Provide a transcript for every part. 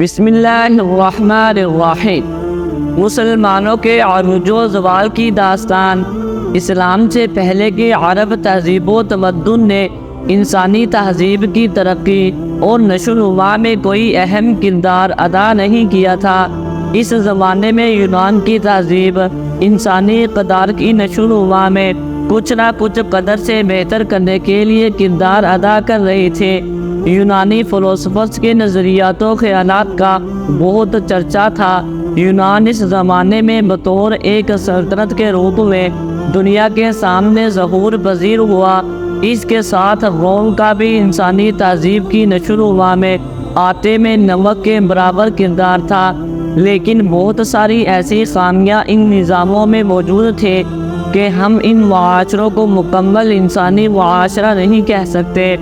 بسم اللہ الرحمن الرحیم۔ مسلمانوں کے عروج و زوال کی داستان۔ اسلام سے پہلے کے عرب تہذیب و تمدن نے انسانی تہذیب کی ترقی اور نشو و نما میں کوئی اہم کردار ادا نہیں کیا تھا۔ اس زمانے میں یونان کی تہذیب انسانی اقدار کی نشو و نما میں کچھ نہ کچھ قدر سے بہتر کرنے کے لیے کردار ادا کر رہے تھے۔ یونانی فلسفرز کے نظریات و خیالات کا بہت چرچا تھا۔ یونان اس زمانے میں بطور ایک سلطنت کے روپ میں دنیا کے سامنے ظہور پذیر ہوا۔ اس کے ساتھ روم کا بھی انسانی تہذیب کی نشو و نما میں آٹے میں نمک کے برابر کردار تھا، لیکن بہت ساری ایسی خامیاں ان نظاموں میں موجود تھے کہ ہم ان معاشروں کو مکمل انسانی معاشرہ نہیں کہہ سکتے۔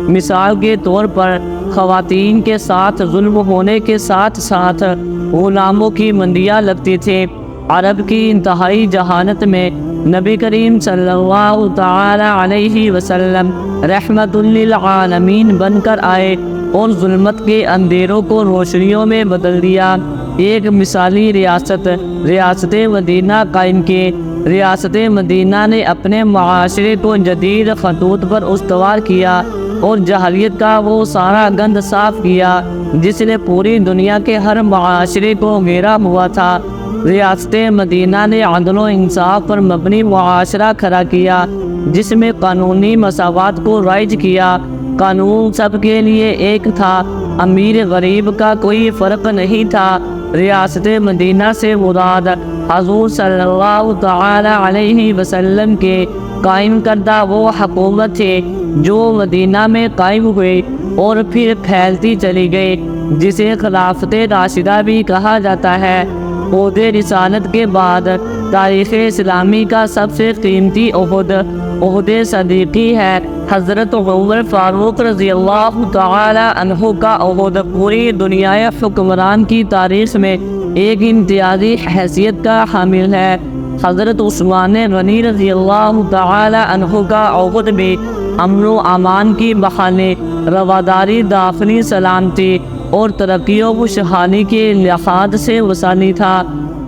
مثال کے طور پر خواتین کے ساتھ ظلم ہونے کے ساتھ ساتھ غلاموں کی منڈیاں لگتی تھیں۔ عرب کی انتہائی جہالت میں نبی کریم صلی اللہ تعالی علیہ وسلم رحمت للعالمین بن کر آئے اور ظلمت کے اندھیروں کو روشنیوں میں بدل دیا۔ ایک مثالی ریاست مدینہ قائم کی۔ ریاست مدینہ نے اپنے معاشرے کو جدید خطوط پر استوار کیا اور جہلیت کا وہ سارا گند صاف کیا جس نے پوری دنیا کے ہر معاشرے کو گھیرا ہوا تھا۔ ریاست مدینہ نے عدل و انصاف پر مبنی معاشرہ کھڑا کیا جس میں قانونی مساوات کو رائج کیا۔ قانون سب کے لیے ایک تھا، امیر غریب کا کوئی فرق نہیں تھا۔ ریاست مدینہ سے مراد حضور صلی اللہ تعالی علیہ وسلم کے قائم کردہ وہ حکومت تھی جو مدینہ میں قائم ہوئی اور پھر پھیلتی چلی گئی، جسے خلافت راشدہ بھی کہا جاتا ہے۔ عہد رسالت کے بعد تاریخ اسلامی کا سب سے قیمتی عہد صدیقی ہے۔ حضرت عمر فاروق رضی اللہ تعالی عنہ کا عہد پوری دنیا حکمران کی تاریخ میں ایک امتیازی حیثیت کا حامل ہے۔ حضرت عثمان غنی رضی اللہ تعالی عنہ کا عہد بھی امن و امان کی بحالی، رواداری، داخلی سلامتی اور ترقی و خوشحالی کے لحاظ سے وسانی تھا۔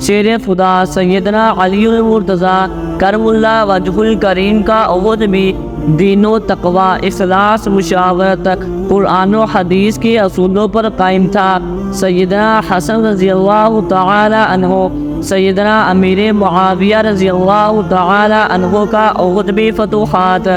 شیر خدا سیدنا علی المرتضیٰ کرم اللہ وجہ الکریم کا عہد بھی دین و تقوی، اخلاص، مشاورت، قرآن و حدیث کے اصولوں پر قائم تھا۔ سیدنا حسن رضی اللہ تعالی عنہ، سیدنا امیر معاویہ رضی اللہ تعالی عنہ کا عہد بھی فتوحات،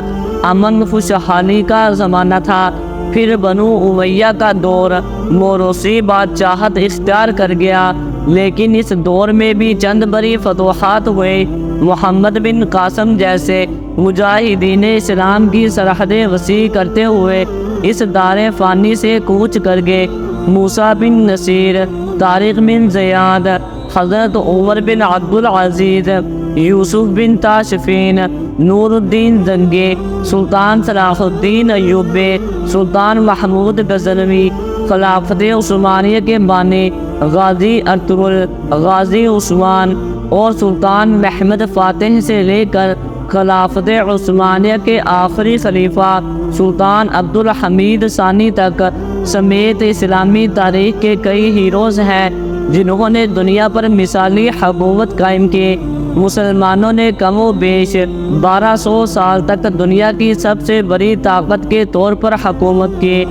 امن، خوشحالی کا زمانہ تھا۔ پھر بنو امیہ کا دور موروثی بادشاہت اختیار کر گیا، لیکن اس دور میں بھی چند بڑی فتوحات ہوئے۔ محمد بن قاسم جیسے مجاہدین اسلام کی سرحدیں وسیع کرتے ہوئے اس دار فانی سے کوچ کر گئے۔ موسیٰ بن نصیر، طارق بن زیاد، حضرت عمر بن عبد العزیز، یوسف بن تاشفین، نور الدین زنگی، سلطان صلاح الدین ایوبی، سلطان محمود غزنوی، خلافت عثمانیہ کے بانی غازی ارطغرل، غازی عثمان اور سلطان محمد فاتح سے لے کر خلافت عثمانیہ کے آخری خلیفہ سلطان عبد الحمید ثانی تک سمیت اسلامی تاریخ کے کئی ہیروز ہیں جنہوں نے دنیا پر مثالی حکومت قائم کی۔ مسلمانوں نے کم و بیش 1200 سال تک دنیا کی سب سے بڑی طاقت کے طور پر حکومت کی۔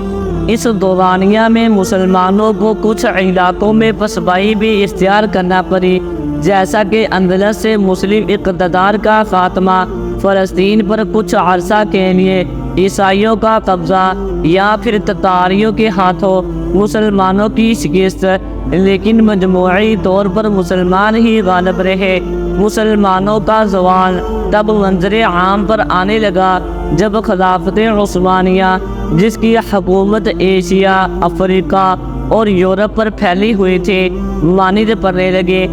اس دورانیہ میں مسلمانوں کو کچھ علاقوں میں پسپائی بھی اختیار کرنا پڑی، جیسا کہ اندلس سے مسلم اقتدار کا خاتمہ، فلسطین پر کچھ عرصہ کے لیے عیسائیوں کا قبضہ، یا پھر تتاریوں کے ہاتھوں مسلمانوں کی شکست، لیکن مجموعی طور پر مسلمان ہی غالب رہے۔ مسلمانوں کا زوال تب منظر عام پر آنے لگا جب خلافت عثمانیہ، جس کی حکومت ایشیا، افریقہ اور یورپ پر پھیلی ہوئی تھی، مانند پڑنے لگے۔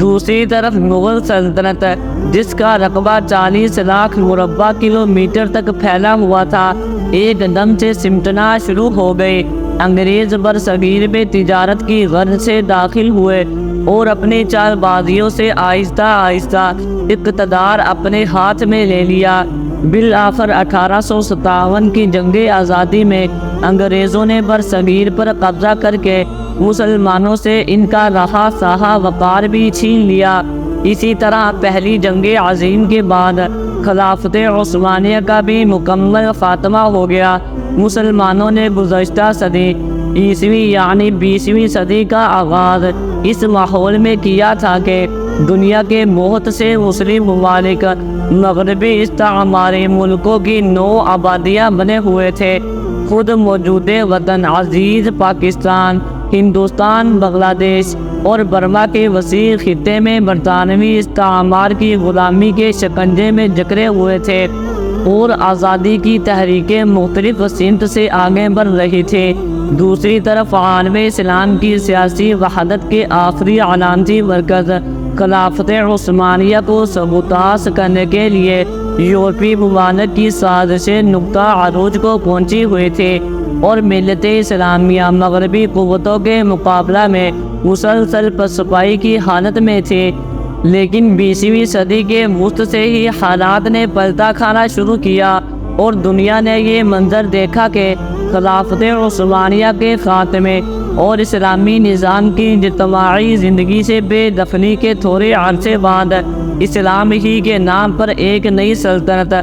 دوسری طرف مغل سلطنت، جس کا رقبہ 40 لاکھ مربع کلومیٹر تک پھیلا ہوا تھا، ایک دم سے سمٹنا شروع ہو گئی۔ انگریز برصغیر میں تجارت کی غرض سے داخل ہوئے اور اپنی چال بازیوں سے آہستہ آہستہ اقتدار اپنے ہاتھ میں لے لیا۔ بالآخر 1857 کی جنگ آزادی میں انگریزوں نے برصغیر پر قبضہ کر کے مسلمانوں سے ان کا رہا سہا وقار بھی چھین لیا۔ اسی طرح پہلی جنگ عظیم کے بعد خلافت عثمانیہ کا بھی مکمل خاتمہ ہو گیا۔ مسلمانوں نے گزشتہ صدی عیسوی یعنی 20ویں صدی کا آغاز اس ماحول میں کیا تھا کہ دنیا کے بہت سے مسلم ممالک مغربی استعماری ملکوں کی نو آبادیاں بنے ہوئے تھے۔ خود موجود وطن عزیز پاکستان، ہندوستان، بنگلہ دیش اور برما کے وسیع خطے میں برطانوی استعمار کی غلامی کے شکنجے میں جکڑے ہوئے تھے اور آزادی کی تحریکیں مختلف سمت سے آگے بڑھ رہی تھی۔ دوسری طرف عالم اسلام کی سیاسی وحدت کے آخری علامتی مرکز خلافت عثمانیہ کو سبوتاژ کرنے کے لیے یورپی ممالک کی سازشیں نقطہ عروج کو پہنچی ہوئی تھی اور ملت اسلامیہ مغربی قوتوں کے مقابلہ میں مسلسل پسپائی کی حالت میں تھی۔ لیکن 20ویں صدی کے وسط سے ہی حالات نے پلٹا کھانا شروع کیا اور دنیا نے یہ منظر دیکھا کہ خلافت عثمانیہ کے خاتمے اور اسلامی نظام کی اجتماعی زندگی سے بے دخلی کے تھوڑے عرصے بعد اسلام ہی کے نام پر ایک نئی سلطنت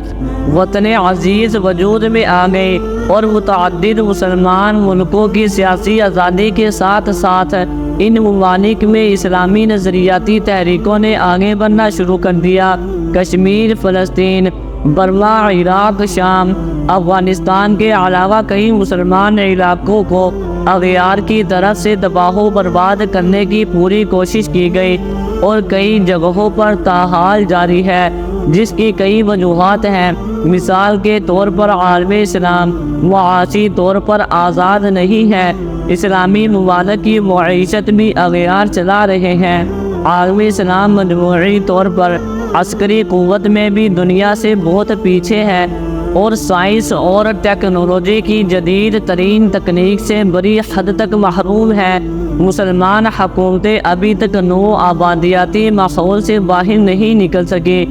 وطن عزیز وجود میں آ گئی اور متعدد مسلمان ملکوں کی سیاسی آزادی کے ساتھ ساتھ ان ممالک میں اسلامی نظریاتی تحریکوں نے آگے بڑھنا شروع کر دیا۔ کشمیر، فلسطین، برما، عراق، شام، افغانستان کے علاوہ کئی مسلمان علاقوں کو اغیار کی طرف سے تباہ و برباد کرنے کی پوری کوشش کی گئی اور کئی جگہوں پر تاحال جاری ہے، جس کی کئی وجوہات ہیں۔ مثال کے طور پر عالم اسلام معاشی طور پر آزاد نہیں ہے، اسلامی ممالک کی معیشت بھی اغیار چلا رہے ہیں۔ عالم اسلام مجموعی طور پر عسکری قوت میں بھی دنیا سے بہت پیچھے ہے اور سائنس اور ٹیکنالوجی کی جدید ترین تکنیک سے بڑی حد تک محروم ہے۔ مسلمان حکومتیں ابھی تک نو آبادیاتی ماحول سے باہر نہیں نکل سکی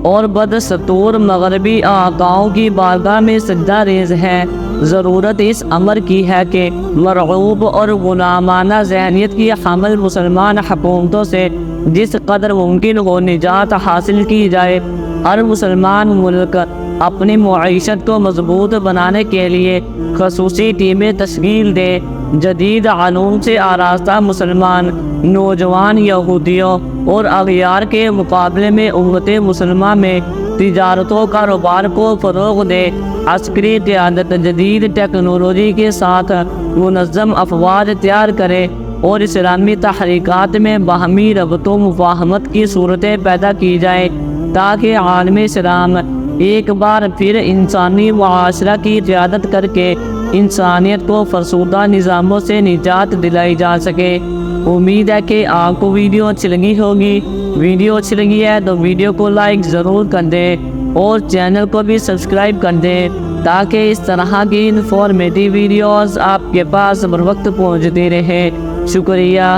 اور بدستور مغربی آقاؤں کی بارگاہ میں سجدہ ریز ہے۔ ضرورت اس امر کی ہے کہ مرعوب اور غلامانہ ذہنیت کی حامل مسلمان حکومتوں سے جس قدر ممکن ہو نجات حاصل کی جائے۔ ہر مسلمان ملک اپنی معیشت کو مضبوط بنانے کے لیے خصوصی ٹیمیں تشکیل دے۔ جدید علوم سے آراستہ مسلمان نوجوان یہودیوں اور اغیار کے مقابلے میں امت مسلمہ میں تجارت و کاروبار کو فروغ دے۔ عسکری قیادت جدید ٹیکنالوجی کے ساتھ منظم افواج تیار کرے اور اسلامی تحریکات میں باہمی ربط و مفاہمت کی صورتیں پیدا کی جائیں تاکہ عالم اسلام ایک بار پھر انسانی معاشرہ کی قیادت کر کے انسانیت کو فرسودہ نظاموں سے نجات دلائی جا سکے۔ امید ہے کہ آپ کو ویڈیو اچھی لگی ہوگی۔ ویڈیو اچھی لگی ہے تو ویڈیو کو لائک ضرور کر دیں اور چینل کو بھی سبسکرائب کر دیں تاکہ اس طرح کی انفارمیٹیو ویڈیوز آپ کے پاس بر وقت پہنچتی رہیں۔ شکریہ۔